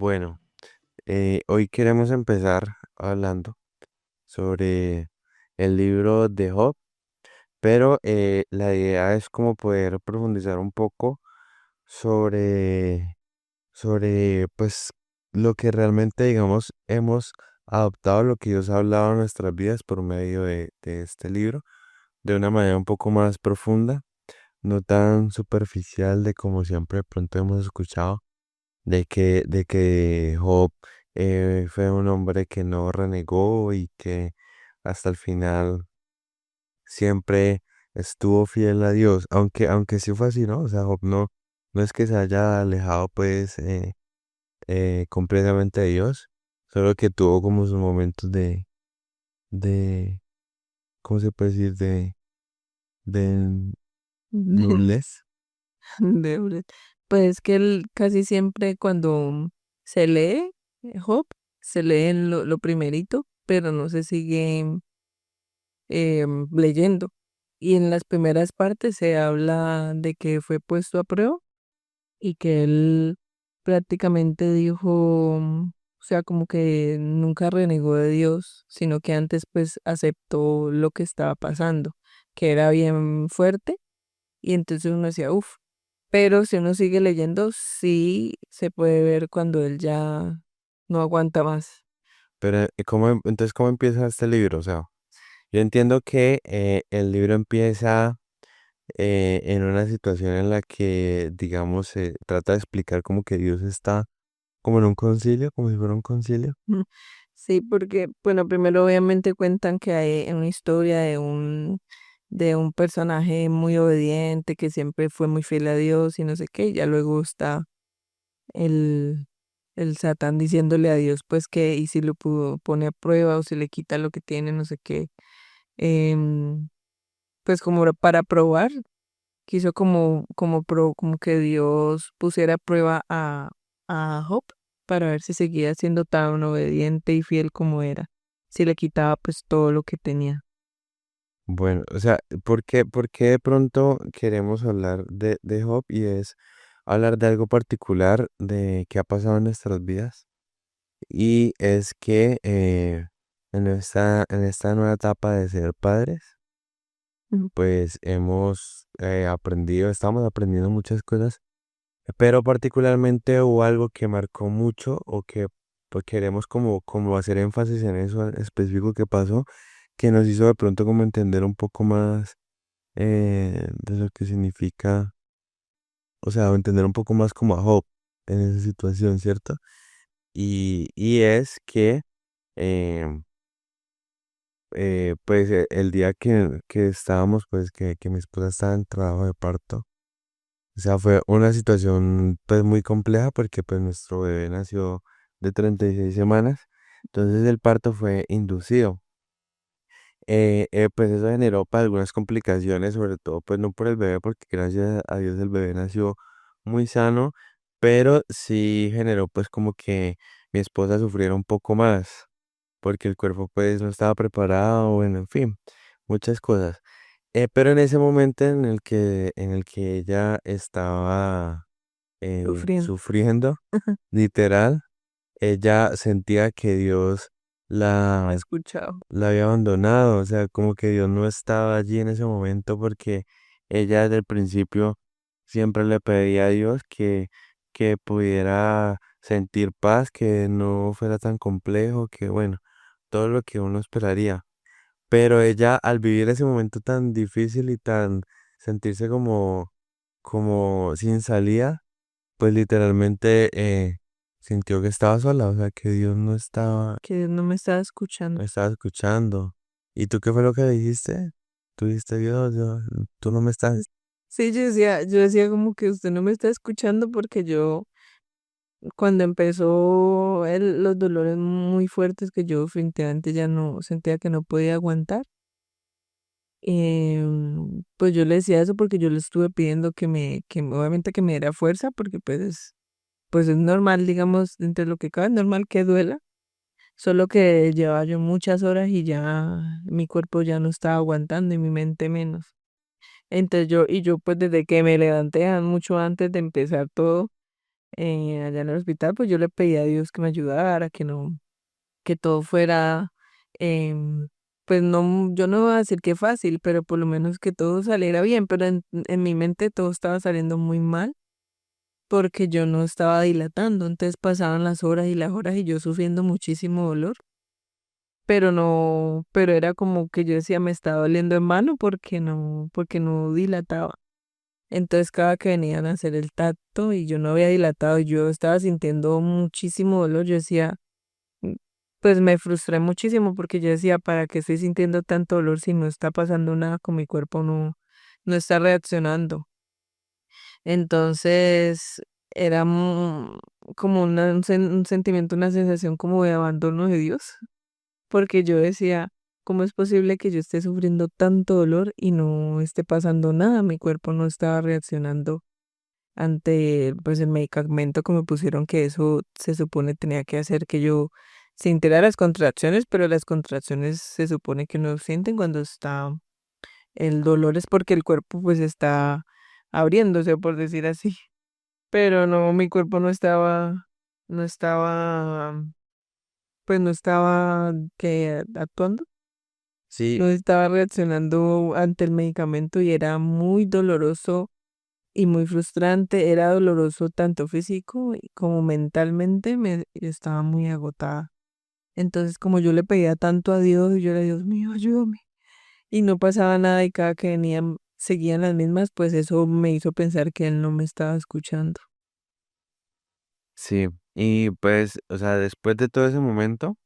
Bueno, hoy queremos empezar hablando sobre el libro de Job, pero la idea es como poder profundizar un poco sobre, sobre pues lo que realmente, digamos, hemos adoptado, lo que Dios ha hablado en nuestras vidas por medio de este libro, de una manera un poco más profunda, no tan superficial de como siempre de pronto hemos escuchado de que Job fue un hombre que no renegó y que hasta el final siempre estuvo fiel a Dios, aunque sí fue así, ¿no? O sea, Job no es que se haya alejado pues completamente de Dios, solo que tuvo como sus momentos de, ¿cómo se puede decir? De De, nublez. de Pues que él casi siempre cuando se lee Job, se lee en lo primerito, pero no se sigue leyendo. Y en las primeras partes se habla de que fue puesto a prueba y que él prácticamente dijo, o sea, como que nunca renegó de Dios, sino que antes pues aceptó lo que estaba pasando, que era bien fuerte. Y entonces uno decía, uff, pero si uno sigue leyendo, sí se puede ver cuando él ya no aguanta más. Pero entonces, ¿cómo empieza este libro? O sea, yo entiendo que el libro empieza en una situación en la que, digamos, se trata de explicar como que Dios está como en un concilio, como si fuera un concilio. Mm. Sí, porque, bueno, primero obviamente cuentan que hay una historia de un personaje muy obediente que siempre fue muy fiel a Dios y no sé qué, y ya luego está el, el Satán diciéndole a Dios, pues que, y si lo pudo, pone a prueba o si le quita lo que tiene, no sé qué, em, pues como para probar. Quiso como que Dios pusiera a prueba a Job para ver si seguía siendo tan obediente y fiel como era, si le quitaba pues todo lo que tenía. Bueno, o sea, ¿por qué de pronto queremos hablar de Job? Y es hablar de algo particular de que ha pasado en nuestras vidas. Y es que en esta nueva etapa de ser padres, Ujú. pues hemos aprendido, estamos aprendiendo muchas cosas. Pero particularmente hubo algo que marcó mucho o que pues, queremos como hacer énfasis en eso específico que pasó, que nos hizo de pronto como entender un poco más de lo que significa, o sea, entender un poco más como a Job en esa situación, ¿cierto? Y es que eh, pues el día que estábamos, pues que mi esposa estaba en trabajo de parto. O sea, fue una situación pues muy compleja porque pues nuestro bebé nació de 36 semanas, entonces el parto fue inducido. Pues eso generó pues, algunas complicaciones, sobre todo pues no por el bebé, porque gracias a Dios el bebé nació muy sano, pero sí generó pues como que mi esposa sufriera un poco más, porque el cuerpo pues no estaba preparado, bueno, en fin, muchas cosas. Pero en ese momento en el que ella estaba Sufriendo. sufriendo, literal, ella sentía que Dios He la, escuchado. la había abandonado, o sea, como que Dios no estaba allí en ese momento porque ella desde el principio siempre le pedía a Dios que pudiera sentir paz, que no fuera tan complejo, que bueno, todo lo que uno esperaría. Pero ella al vivir ese momento tan difícil y tan sentirse como sin salida, pues literalmente sintió que estaba sola, o sea, que Dios Que no me estaba no escuchando. estaba escuchando. ¿Y tú qué fue lo que dijiste? Tú dijiste, Dios, tú no me estás. Sí, yo decía como que usted no me está escuchando porque yo, cuando empezó los dolores muy fuertes que yo definitivamente ya no sentía que no podía aguantar. Pues yo le decía eso porque yo le estuve pidiendo obviamente que me diera fuerza, porque pues es normal, digamos, entre lo que cabe, es normal que duela, solo que llevaba yo muchas horas y ya mi cuerpo ya no estaba aguantando y mi mente menos. Entonces yo pues desde que me levanté mucho antes de empezar todo, allá en el hospital, pues yo le pedí a Dios que me ayudara, que no, que todo fuera, em, pues no, yo no voy a decir que fácil, pero por lo menos que todo saliera bien, pero en mi mente todo estaba saliendo muy mal porque yo no estaba dilatando, entonces pasaban las horas y yo sufriendo muchísimo dolor, pero no, pero era como que yo decía me estaba doliendo en mano porque no dilataba. Entonces cada que venían a hacer el tacto y yo no había dilatado, yo estaba sintiendo muchísimo dolor, yo decía, "Mm", pues me frustré muchísimo porque yo decía, ¿para qué estoy sintiendo tanto dolor si no está pasando nada con mi cuerpo, no está reaccionando? Entonces era como un sentimiento, una sensación como de abandono de Dios, porque yo decía, ¿cómo es posible que yo esté sufriendo tanto dolor y no esté pasando nada? Mi cuerpo no estaba reaccionando ante pues el medicamento que me pusieron, que eso se supone tenía que hacer que yo sintiera las contracciones, pero las contracciones se supone que no sienten cuando está el dolor, es porque el cuerpo pues está abriéndose, por decir así. Pero no, mi cuerpo no estaba, pues no estaba que actuando, Sí, no estaba reaccionando ante el medicamento y era muy doloroso y muy frustrante, era doloroso tanto físico como mentalmente, me estaba muy agotada. Entonces, como yo le pedía tanto a Dios, y yo era, Dios mío, ayúdame. Y no pasaba nada y cada que venían, seguían las mismas, pues eso me hizo pensar que él no me estaba escuchando. sí. Y pues, o sea, después de todo ese momento,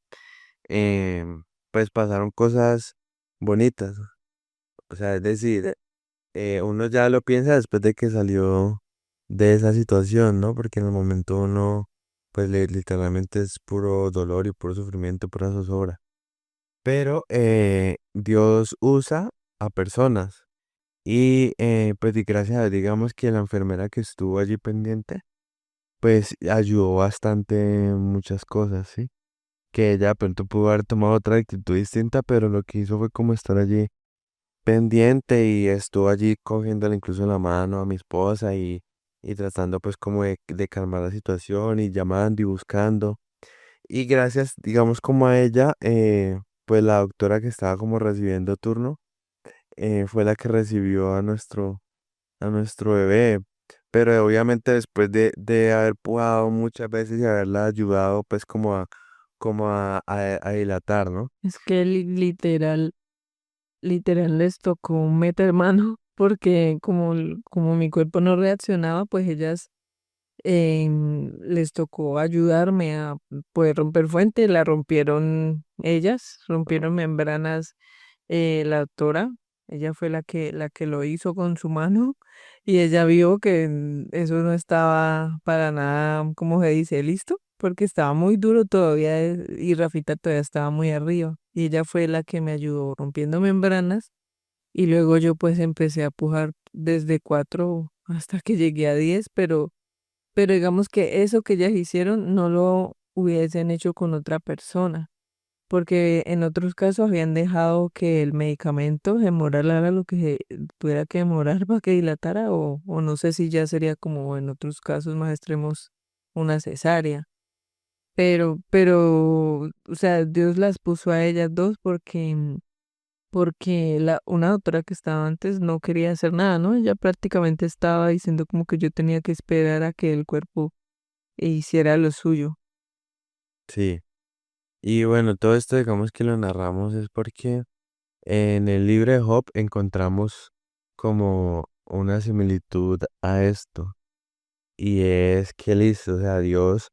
em, pues pasaron cosas bonitas. O sea, es decir, uno ya lo piensa después de que salió de esa situación, ¿no? Porque en el momento uno, pues literalmente es puro dolor y puro sufrimiento, pura zozobra. Pero Dios usa a personas y pues gracias a Dios, digamos que la enfermera que estuvo allí pendiente, pues ayudó bastante en muchas cosas, ¿sí? Que ella de pronto pudo haber tomado otra actitud distinta, pero lo que hizo fue como estar allí pendiente y estuvo allí cogiéndole incluso la mano a mi esposa y tratando pues como de calmar la situación y llamando y buscando. Y gracias, digamos como a ella, pues la doctora que estaba como recibiendo turno fue la que recibió a nuestro bebé. Pero obviamente después de haber pujado muchas veces y haberla ayudado pues a dilatar, ¿no? Es que literal les tocó meter mano porque como mi cuerpo no reaccionaba, pues ellas les tocó ayudarme a poder romper fuente, la rompieron ellas, rompieron membranas, la doctora, ella fue la que lo hizo con su mano y ella vio que eso no estaba para nada, como se dice, listo, porque estaba muy duro todavía y Rafita todavía estaba muy arriba y ella fue la que me ayudó rompiendo membranas y luego yo pues empecé a pujar desde 4 hasta que llegué a 10, pero digamos que eso que ellas hicieron no lo hubiesen hecho con otra persona, porque en otros casos habían dejado que el medicamento demorara lo que tuviera que demorar para que dilatara, o no sé si ya sería como en otros casos más extremos una cesárea. O sea, Dios las puso a ellas dos porque una doctora que estaba antes no quería hacer nada, ¿no? Ella prácticamente estaba diciendo como que yo tenía que esperar a que el cuerpo hiciera lo suyo. Sí. Y bueno, todo esto digamos que lo narramos es porque en el libro de Job encontramos como una similitud a esto. Y es que listo, o sea, Dios,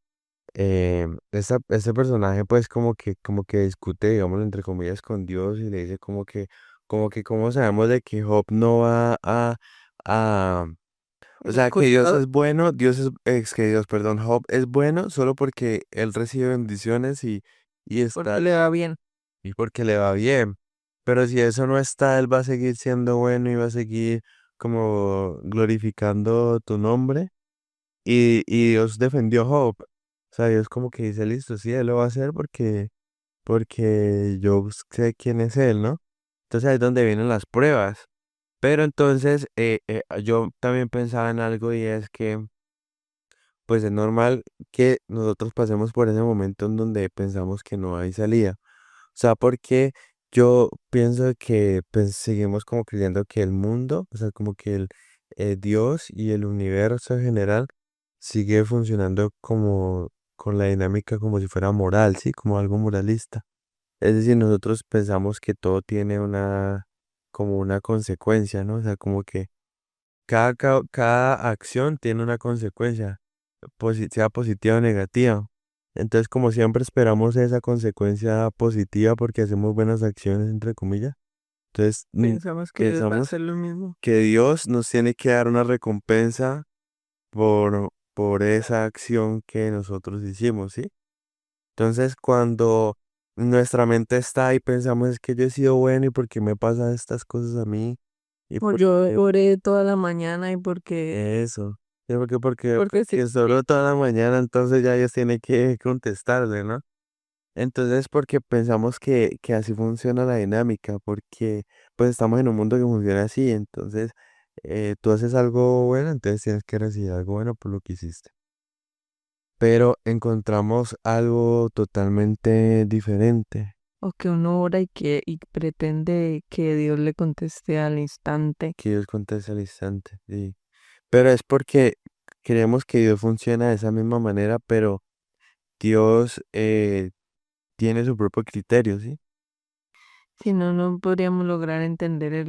este personaje pues como que discute, digamos, entre comillas con Dios y le dice como que, ¿cómo sabemos de que Job no va a, o sea, que Dios Escuchado, es bueno, es que Dios, perdón, Job es bueno solo porque él recibe bendiciones y porque está, le va bien. y porque le va bien. Pero si eso no está, él va a seguir siendo bueno y va a seguir como glorificando tu nombre. Y Dios defendió a Job. O sea, Dios como que dice, listo, sí, él lo va a hacer porque yo sé quién es él, ¿no? Entonces ahí es donde vienen las pruebas. Pero entonces yo también pensaba en algo y es que, pues es normal que nosotros pasemos por ese momento en donde pensamos que no hay salida. O sea, porque yo pienso que pues, seguimos como creyendo que el mundo, o sea, como que el Dios y el universo en general sigue funcionando como con la dinámica como si fuera moral, ¿sí? Como algo moralista. Es decir, nosotros pensamos que todo tiene como una consecuencia, ¿no? O sea, como que cada acción tiene una consecuencia, sea positiva o negativa. Entonces, como siempre esperamos esa consecuencia positiva porque hacemos buenas acciones, entre comillas. Entonces, Pensamos que Dios va a pensamos hacer lo mismo. que Dios nos tiene que dar una recompensa por esa acción que nosotros hicimos, ¿sí? Entonces, cuando nuestra mente está ahí, pensamos, es que yo he sido bueno y por qué me pasan estas cosas a mí. Y O por yo oré toda la mañana y porque, eso. ¿Sí? Porque porque sí, solo toda la mañana, entonces ya ellos tienen que contestarle, ¿no? Entonces, porque pensamos que así funciona la dinámica, porque pues estamos en un mundo que funciona así, entonces tú haces algo bueno, entonces tienes que recibir algo bueno por lo que hiciste. Pero encontramos algo totalmente diferente o que uno ora y pretende que Dios le conteste al instante. que Dios contesta al instante, sí. Pero es porque creemos que Dios funciona de esa misma manera, pero Dios tiene su propio criterio, ¿sí? Si no, no podríamos lograr entender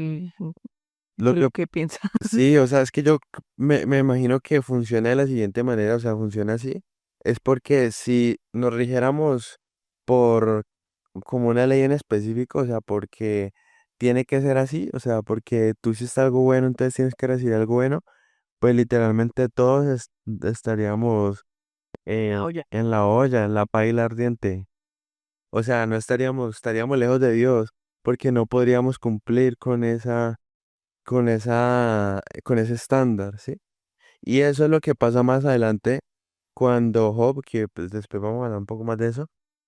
Lo lo que que piensa. sí, o sea, es que yo me imagino que funciona de la siguiente manera, o sea, funciona así. Es porque si nos rigiéramos por como una ley en específico, o sea, porque tiene que ser así, o sea, porque tú hiciste algo bueno, entonces tienes que recibir algo bueno, pues literalmente todos estaríamos Ah, oye. en la olla, en la paila ardiente. O sea, no estaríamos lejos de Dios, porque no podríamos cumplir con ese estándar, ¿sí? Y eso es lo que pasa más adelante cuando Job, que pues después vamos a hablar un poco más de eso,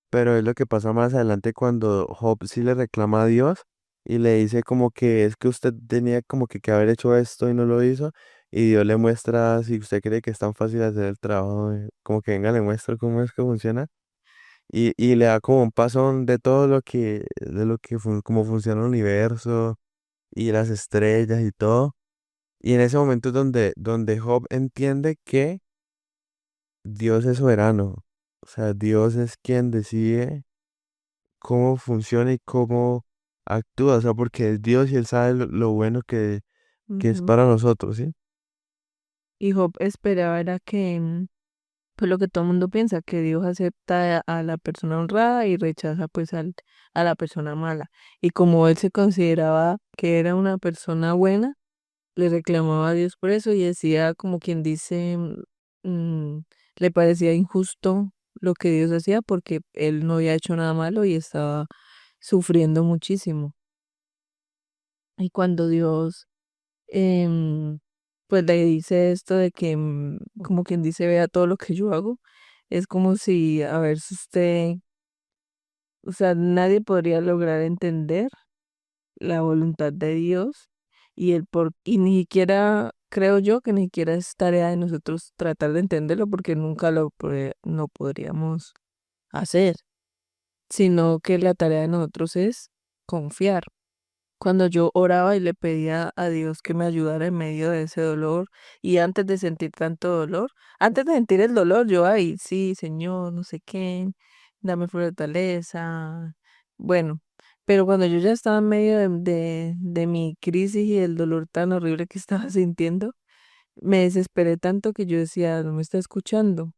pero es lo que pasa más adelante cuando Job sí le reclama a Dios y le dice como que es que usted tenía como que haber hecho esto y no lo hizo, y Dios le muestra, si usted cree que es tan fácil hacer el trabajo, como que venga, le muestra cómo es que funciona. Y le da como un pasón de todo cómo funciona el universo y las estrellas y todo. Y en ese momento es donde Job entiende que Dios es soberano. O sea, Dios es quien decide cómo funciona y cómo actúa. O sea, porque es Dios y Él sabe lo bueno que es Ujú. para nosotros, ¿sí? Y Job esperaba era que, pues lo que todo el mundo piensa, que Dios acepta a la persona honrada y rechaza pues a la persona mala. Y como él se consideraba que era una persona buena, le reclamaba a Dios por eso y decía como quien dice, mm, le parecía injusto lo que Dios hacía porque él no había hecho nada malo y estaba sufriendo muchísimo. Y cuando Dios em, pues le dice esto de que, como quien dice, vea todo lo que yo hago, es como si, a ver si usted, o sea, nadie podría lograr entender la voluntad de Dios y ni siquiera, creo yo que ni siquiera es tarea de nosotros tratar de entenderlo porque nunca no podríamos hacer, sino que la tarea de nosotros es confiar. Cuando yo oraba y le pedía a Dios que me ayudara en medio de ese dolor y antes de sentir tanto dolor, antes de sentir el dolor, yo, ay, sí, Señor, no sé qué, dame fortaleza. Bueno, pero cuando yo ya estaba en medio de mi crisis y el dolor tan horrible que estaba sintiendo, me desesperé tanto que yo decía, no me está escuchando.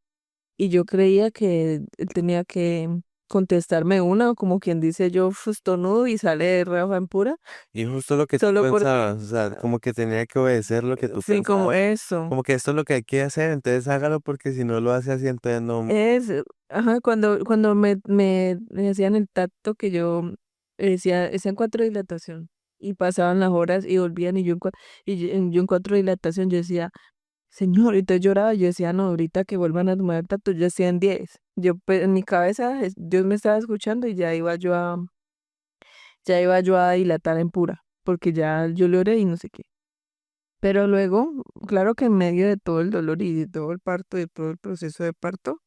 Y yo creía que él tenía que contestarme una, o como quien dice yo, estornudo y sale Rafa en pura. Y justo lo que tú Solo por, pensabas, o sea, como que tenía que obedecer lo que tú sí, como pensabas. eso. Como que esto es lo que hay que hacer, entonces hágalo porque si no lo hace así, entonces no. Es, ajá, cuando me hacían el tacto que yo decía en cuatro dilatación y pasaban las horas y volvían y yo en cuatro dilatación yo decía, Señor, y entonces lloraba, yo decía, no, ahorita que vuelvan a tomar el tacto ya hacían 10. Yo pues, en mi cabeza Dios me estaba escuchando y ya iba yo a dilatar en pura, porque ya yo le oré y no sé qué. Pero luego, claro que en medio de todo el dolor y de todo el parto, de todo el proceso de parto,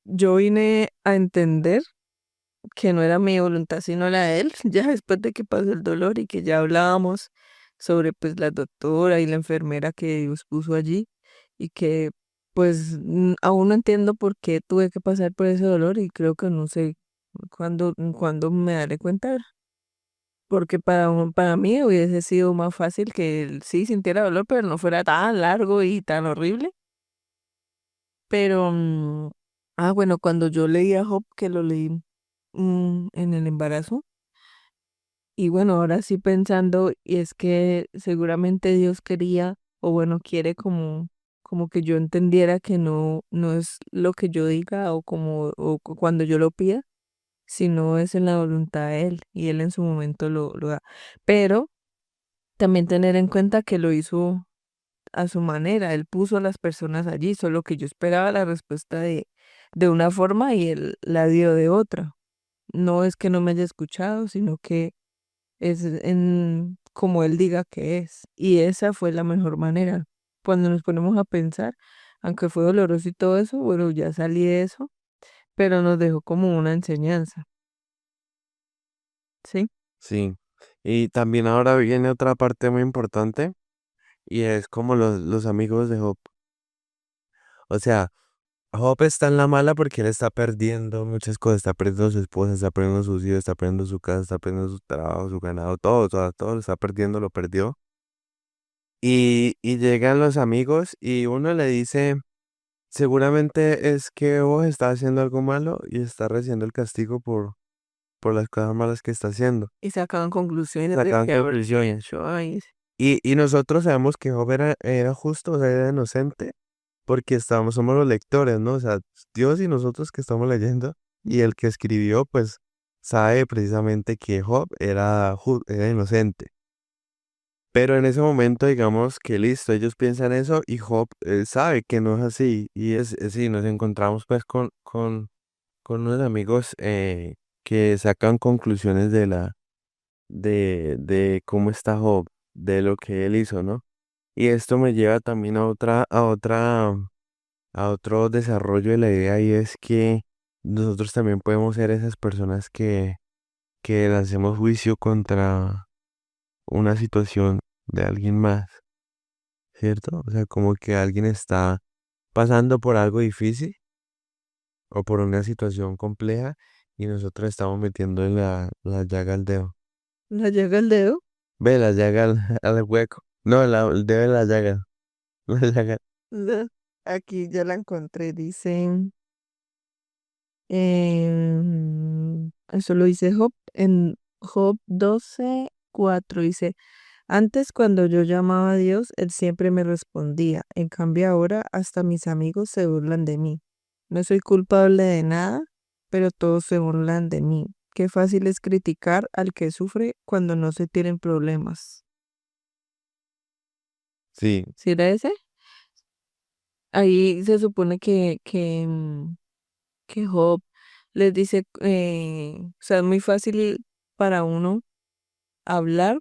yo vine a entender que no era mi voluntad sino la de él, ya después de que pasó el dolor y que ya hablábamos sobre pues la doctora y la enfermera que Dios puso allí y que pues aún no entiendo por qué tuve que pasar por ese dolor y creo que no sé cuándo me daré cuenta, porque para mí hubiese sido más fácil que él sí sintiera dolor, pero no fuera tan largo y tan horrible. Pero, bueno, cuando yo leí a Job, que lo leí en el embarazo, y bueno, ahora sí pensando, y es que seguramente Dios quería, o bueno, quiere como que yo entendiera que no es lo que yo diga o cuando yo lo pida, sino es en la voluntad de Él, y Él en su momento lo da. Pero también tener en cuenta que lo hizo a su manera, Él puso a las personas allí, solo que yo esperaba la respuesta de una forma y Él la dio de otra. No es que no me haya escuchado, sino que es en como él diga que es. Y esa fue la mejor manera. Cuando nos ponemos a pensar, aunque fue doloroso y todo eso, bueno, ya salí de eso, pero nos dejó como una enseñanza, ¿sí? Sí. Y también ahora viene otra parte muy importante y es como los amigos de Job. O sea, Job está en la mala porque él está perdiendo muchas cosas, está perdiendo a su esposa, está perdiendo sus hijos, está perdiendo su casa, está perdiendo su trabajo, su ganado, todo lo está perdiendo, lo perdió. Y llegan los amigos y uno le dice, seguramente es que vos estás haciendo algo malo y está recibiendo el castigo por las cosas malas que está haciendo. Y sacaban conclusiones de Sacaban que conclusiones. ay, Y nosotros sabemos que Job era justo, o sea, era inocente, porque somos los lectores, ¿no? O sea, Dios y nosotros que estamos leyendo, y el que escribió, pues, sabe precisamente que Job era inocente. Pero en ese momento, digamos que listo, ellos piensan eso y Job sabe que no es así. Y sí, nos encontramos pues con unos amigos que sacan conclusiones de cómo está Job, de lo que él hizo, ¿no? Y esto me lleva también a otro desarrollo de la idea y es que nosotros también podemos ser esas personas que lancemos juicio contra una situación de alguien más, ¿cierto? O sea, como que alguien está pasando por algo difícil o por una situación compleja y nosotros estamos metiendo la llaga al dedo. la llega el dedo. Ve la llaga al hueco. No, el dedo de la llaga. La llaga. la- Aquí ya la encontré, dice, eso lo dice Job en Job 12:4 dice. Antes, cuando yo llamaba a Dios, Él siempre me respondía. En cambio, ahora hasta mis amigos se burlan de mí. No soy culpable de nada, pero todos se burlan de mí. Qué fácil es criticar al que sufre cuando no se tienen problemas. Sí, ¿Sí era ese? Ahí se supone que Job les dice, o sea, es muy fácil para uno hablar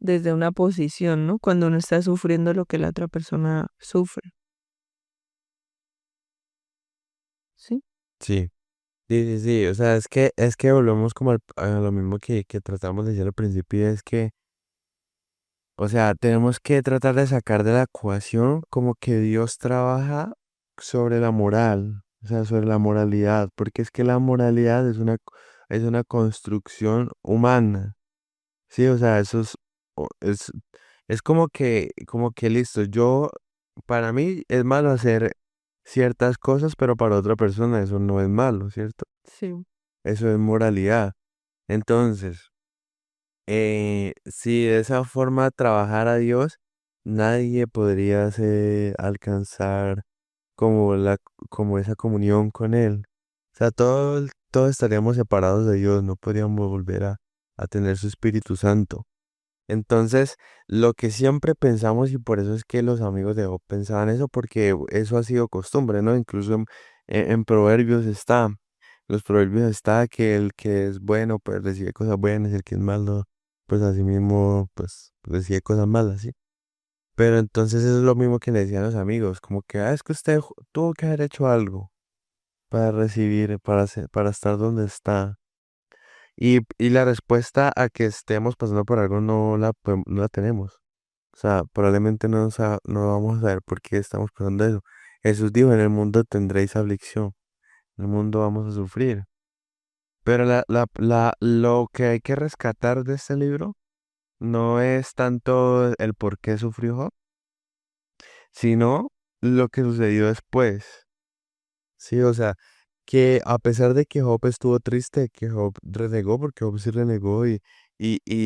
desde una posición, ¿no? Cuando uno está sufriendo lo que la otra persona sufre. ¿Sí? sí. Sí, sí, sí, o sea, es que volvemos como a lo mismo que tratamos de decir al principio, y es que, o sea, tenemos que tratar de sacar de la ecuación como que Dios trabaja sobre la moral, o sea, sobre la moralidad, porque es que la moralidad es una construcción humana, sí, o sea, o- es, es como que listo, para mí es malo hacer ciertas cosas, pero para otra persona eso no es malo, ¿cierto? Sí. Eso es moralidad. Entonces, si de esa forma trabajara Dios, nadie podría alcanzar como como esa comunión con Él. O sea, todos estaríamos separados de Dios, no podríamos volver a tener su Espíritu Santo. Entonces, lo que siempre pensamos, y por eso es que los amigos de Job pensaban eso, porque eso ha sido costumbre, ¿no? Incluso en Proverbios los Proverbios está que el que es bueno, pues recibe cosas buenas, y el que es malo pues así mismo, pues decía cosas malas, ¿sí? Pero entonces eso es lo mismo que le decían los amigos, como que, es que usted tuvo que haber hecho algo para recibir, para estar donde está. Y la respuesta a que estemos pasando por algo no la tenemos. O sea, probablemente no vamos a saber por qué estamos pasando eso. Jesús dijo, en el mundo tendréis aflicción, en el mundo vamos a sufrir. Pero lo que hay que rescatar de este libro no es tanto el por qué sufrió Job, sino lo que sucedió después. Sí, o sea, que a pesar de que Job estuvo triste, que Job renegó, porque Job sí renegó y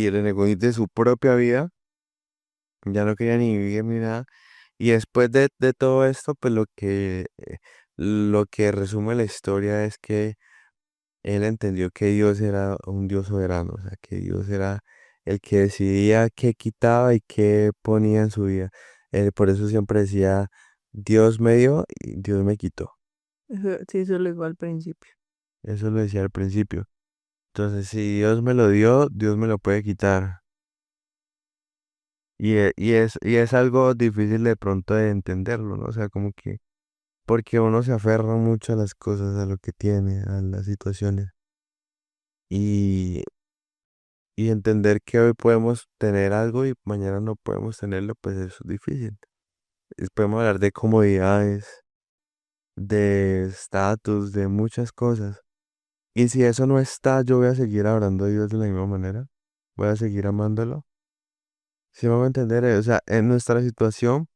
renegó de su propia vida, ya no quería ni vivir ni nada. Y después de todo esto, pues lo que resume la historia es que él entendió que Dios era un Dios soberano, o sea, que Dios era el que decidía qué quitaba y qué ponía en su vida. Él por eso siempre decía, Dios me dio y Dios me quitó. Sí, eso lo digo al principio. Eso lo decía al principio. Entonces, si Dios me lo dio, Dios me lo puede quitar. Y es algo difícil de pronto de entenderlo, ¿no? O sea, como que, porque uno se aferra mucho a las cosas, a lo que tiene, a las situaciones. Y, y entender que hoy podemos tener algo y mañana no podemos tenerlo, pues eso es difícil. Podemos hablar de comodidades, de estatus, de muchas cosas. Y si eso no está, yo voy a seguir adorando a Dios de la misma manera. Voy a seguir amándolo. Si me voy a entender, o sea, en nuestra situación,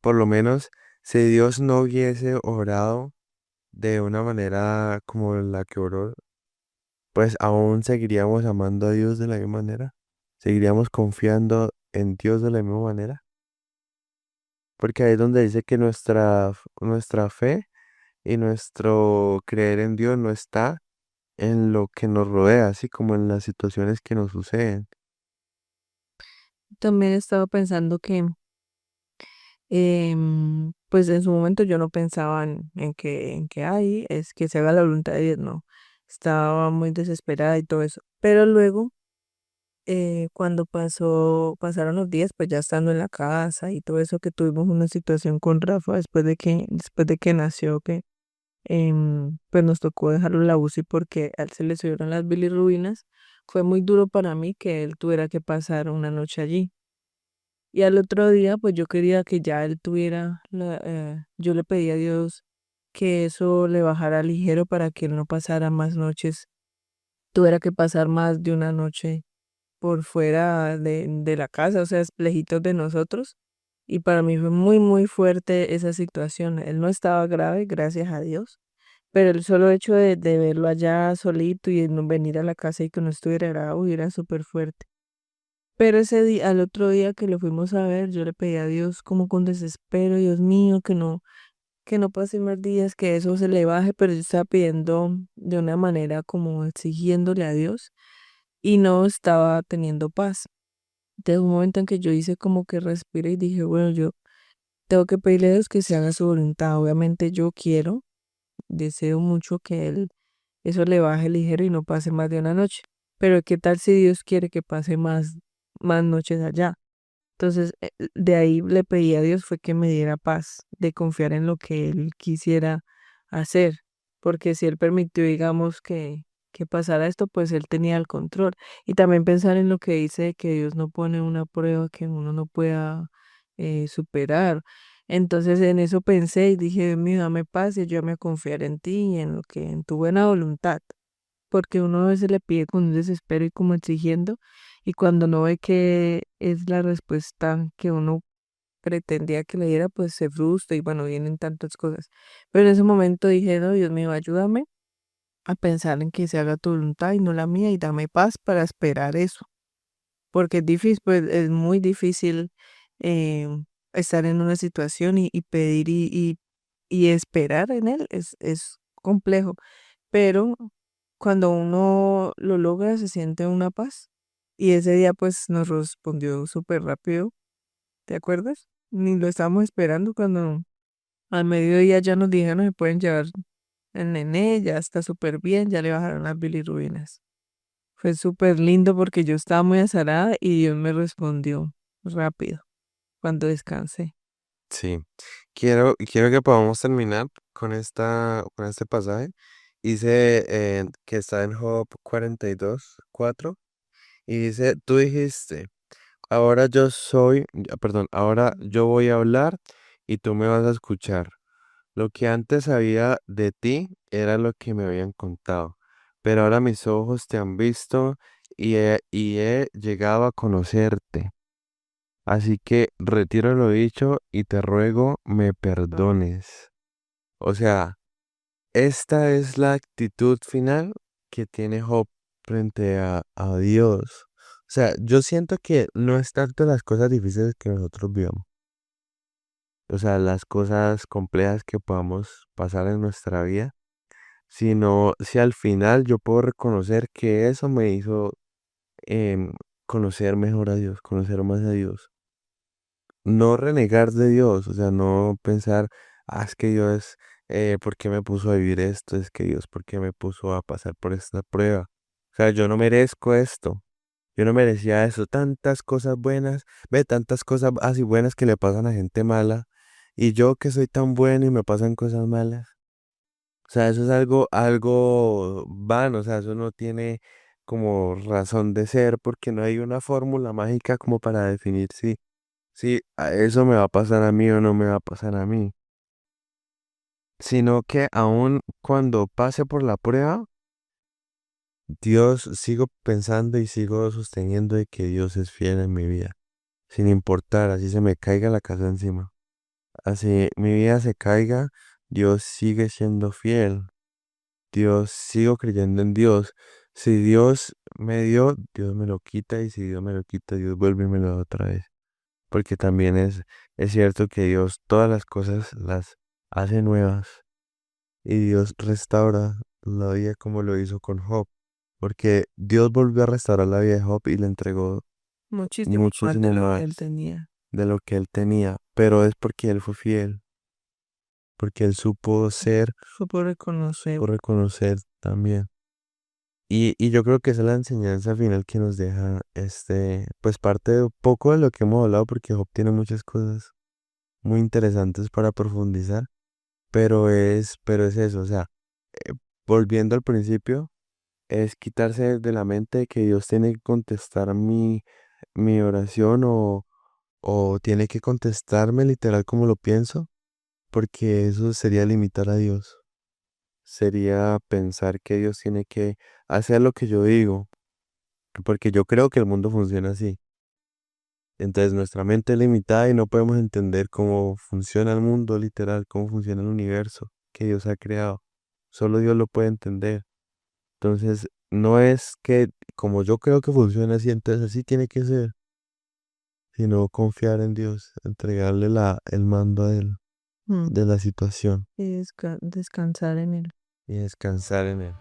por lo menos, si Dios no hubiese orado de una manera como la que oró, pues aún seguiríamos amando a Dios de la misma manera. Seguiríamos confiando en Dios de la misma manera. Porque ahí es donde dice que nuestra fe y nuestro creer en Dios no está en lo que nos rodea, así como en las situaciones que nos suceden. También estaba pensando que, pues en su momento yo no pensaba en que ay, es que se haga la voluntad de Dios, no. Estaba muy desesperada y todo eso. Pero luego, cuando pasaron los días, pues ya estando en la casa y todo eso, que tuvimos una situación con Rafa después de que nació, que pues nos tocó dejarlo en la UCI porque a él se le subieron las bilirrubinas. Fue muy duro para mí que él tuviera que pasar una noche allí. Y al otro día, pues yo quería que ya él tuviera, yo le pedí a Dios que eso le bajara ligero para que él no pasara más noches, tuviera que pasar más de una noche por fuera de la casa, o sea, lejitos de nosotros. Y para mí fue muy, muy fuerte esa situación. Él no estaba grave, gracias a Dios, pero el solo hecho de verlo allá solito y de no venir a la casa y que no estuviera grave, era súper fuerte. Pero ese día, al otro día que lo fuimos a ver, yo le pedí a Dios como con desespero, Dios mío, que no pase más días, que eso se le baje, pero yo estaba pidiendo de una manera como exigiéndole a Dios y no estaba teniendo paz. De un momento en que yo hice como que respiré y dije, bueno, yo tengo que pedirle a Dios que se haga su voluntad. Obviamente yo quiero, deseo mucho que él eso le baje ligero y no pase más de una noche. Pero ¿qué tal si Dios quiere que pase más noches allá? Entonces, de ahí le pedí a Dios fue que me diera paz, de confiar en lo que Él quisiera hacer, porque si Él permitió, digamos, que pasara esto, pues Él tenía el control. Y también pensar en lo que dice de que Dios no pone una prueba que uno no pueda superar. Entonces, en eso pensé y dije, Dios mío, dame paz y ayúdame a confiar en ti y en lo que, en tu buena voluntad, porque uno a veces le pide con un desespero y como exigiendo, y cuando no ve que es la respuesta que uno pretendía que le diera, pues se frustra y bueno, vienen tantas cosas. Pero en ese momento dije, no, Dios mío, ayúdame a pensar en que se haga tu voluntad y no la mía y dame paz para esperar eso, porque es difícil, pues es muy difícil eh, estar en una situación y pedir y esperar en él, es complejo, pero cuando uno lo logra se siente una paz. Y ese día pues nos respondió súper rápido, ¿te acuerdas? Ni lo estábamos esperando cuando al mediodía ya nos dijeron que pueden llevar el nené, ya está súper bien, ya le bajaron las bilirrubinas. Fue súper lindo porque yo estaba muy azarada y Dios me respondió rápido cuando descansé. Sí. Quiero que podamos terminar con este pasaje. Dice que está en Job 42:4 y dice, tú dijiste, ahora yo soy, perdón, ahora yo voy a hablar y tú me vas a escuchar. Lo que antes sabía de ti era lo que me habían contado, pero ahora mis ojos te han visto y he llegado a conocerte. Así que retiro lo dicho y te ruego me perdones. O sea, esta es la actitud final que tiene Job frente a Dios. O sea, yo siento que no es tanto las cosas difíciles que nosotros vivamos. O sea, las cosas complejas que podamos pasar en nuestra vida, sino si al final yo puedo reconocer que eso me hizo em, conocer mejor a Dios, conocer más a Dios. No renegar de Dios, o sea, no pensar, es que Dios, ¿por qué me puso a vivir esto? Es que Dios, ¿por qué me puso a pasar por esta prueba? O sea, yo no merezco esto, yo no merecía eso, tantas cosas buenas, ve, tantas cosas así buenas que le pasan a gente mala, y yo que soy tan bueno y me pasan cosas malas. O sea, eso es algo vano, o sea, eso no tiene como razón de ser porque no hay una fórmula mágica como para definir si eso me va a pasar a mí o no me va a pasar a mí, sino que aun cuando pase por la prueba, Dios sigo pensando y sigo sosteniendo de que Dios es fiel en mi vida, sin importar, así se me caiga la casa encima, así mi vida se caiga, Dios sigue siendo fiel. Dios, sigo creyendo en Dios. Si Dios me dio, Dios me lo quita y si Dios me lo quita, Dios vuelve y me lo da otra vez. Porque también es cierto que Dios todas las cosas las hace nuevas y Dios restaura la vida como lo hizo con Job. Porque Dios volvió a restaurar la vida de Job y le entregó Muchísimo más de muchísimo lo que más él tenía. de lo que él tenía. Pero es porque él fue fiel, porque él supo ser, Supo reconocer. supo reconocer también. Y yo creo que esa es la enseñanza final que nos deja pues parte de un poco de lo que hemos hablado, porque Job tiene muchas cosas muy interesantes para profundizar, pero es eso, o sea, eh, volviendo al principio, es quitarse de la mente que Dios tiene que contestar mi oración o tiene que contestarme literal como lo pienso, porque eso sería limitar a Dios, sería pensar que Dios tiene que hacer lo que yo digo porque yo creo que el mundo funciona así. Entonces nuestra mente es limitada y no podemos entender cómo funciona el mundo, literal, cómo funciona el universo que Dios ha creado. Solo Dios lo puede entender. Entonces, no es que como yo creo que funciona así, entonces así tiene que ser, sino confiar en Dios, entregarle el mando a Él Mm, de la situación y descansar en él. y descansar en Él.